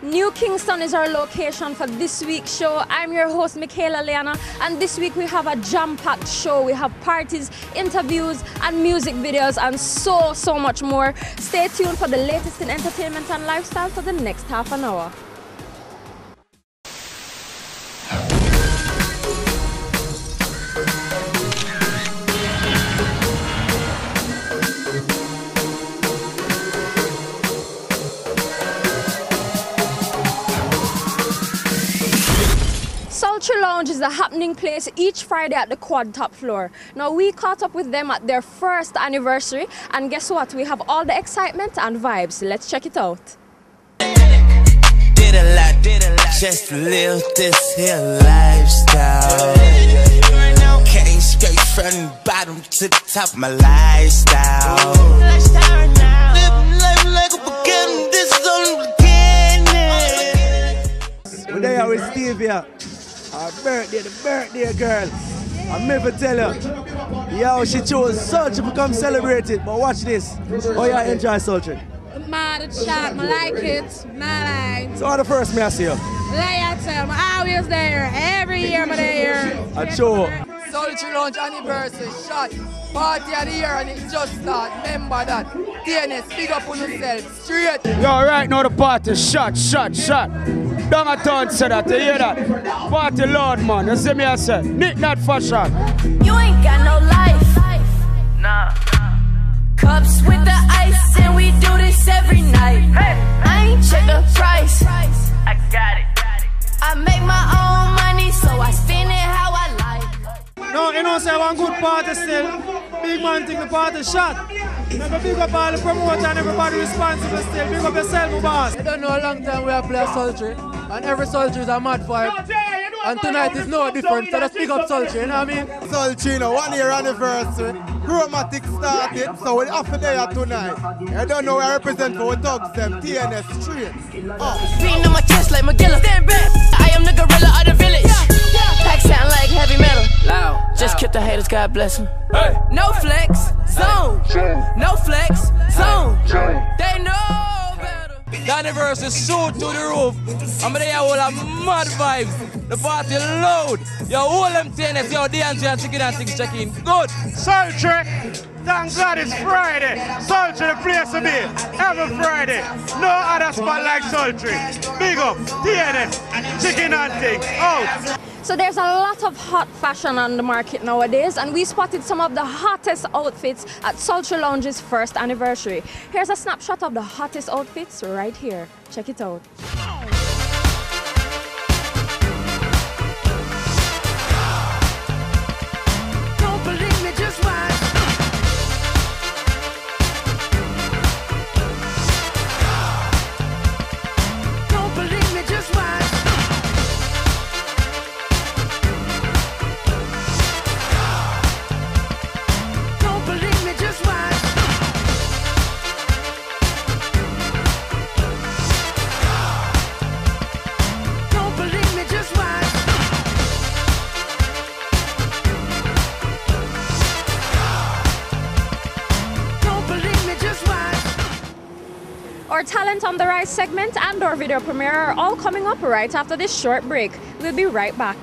New Kingston is our location for this week's show. I'm your host, Michaela Leeanna, and this week we have a jam-packed show. We have parties, interviews, and music videos, and so much more. Stay tuned for the latest in entertainment and lifestyle for the next half an hour. Sultry Lounge is a happening place each Friday at the quad top floor. Now we caught up with them at their first anniversary, and guess what? We have all the excitement and vibes. Let's check it out. Did a lot, just to live this here lifestyle. Came straight from the bottom to the top of my lifestyle. Living life like a beginning, this is only the beginning. We're there with Steve here. Our birthday, the birthday girl. I'm never tell her. Yo, she chose Sultry to come celebrate it. But watch this. Oh yeah, enjoy Sultry. Mad shot, I like it. Nah, so how the first me I see you? like I tell, I'm always there. Every year I'm there. I show. Sultry Lounge anniversary shot. Party of the year and it just start. Remember that. TNS, big up on yourself. Straight. Yo, right now the party shot. Down a town said that, you hear that? Party loud, man, you see me I say, Nick not fashion. You ain't got no life. Nah. Cups with the ice and we do this every night. I ain't check the price. I got it. I make my own money so I spend it how I like. No, you know say one good party still. Big man think the party shot. Never big up all the promoter and everybody responsible still. Big up yourself, my boss. I don't know a long time we have played Sultry. And every Sultry is a mad vibe. And tonight is no different, so just pick up Sultry, you know what I mean? Sultry, you know, 1 year anniversary. Chromatic started, so we're off there tonight. I don't know where I represent for thugs them, TNS straight. Beating on my chest like Magilla. Stand back. I am the gorilla of the village. Pack sound like heavy metal. Loud. Just keep the haters, God bless them. Hey. No flex, zone. No flex, zone. They know better. The anniversary suit to the roof. I'm there all a mad vibes. The party loud. Yo, all them TNS, yo, DNG and Chicken and things check in. Good. Sultry, thank God it's Friday. Sultry the place to be. Every Friday. No other spot like Sultry. Big up, TNS, Chicken and things. Out. So there's a lot of hot fashion on the market nowadays, and we spotted some of the hottest outfits at Sultry Lounge's first anniversary. Here's a snapshot of the hottest outfits right here. Check it out. Don't believe me, just watch. Don't believe me, just watch. Our Talent on the Rise segment and our video premiere are all coming up right after this short break. We'll be right back.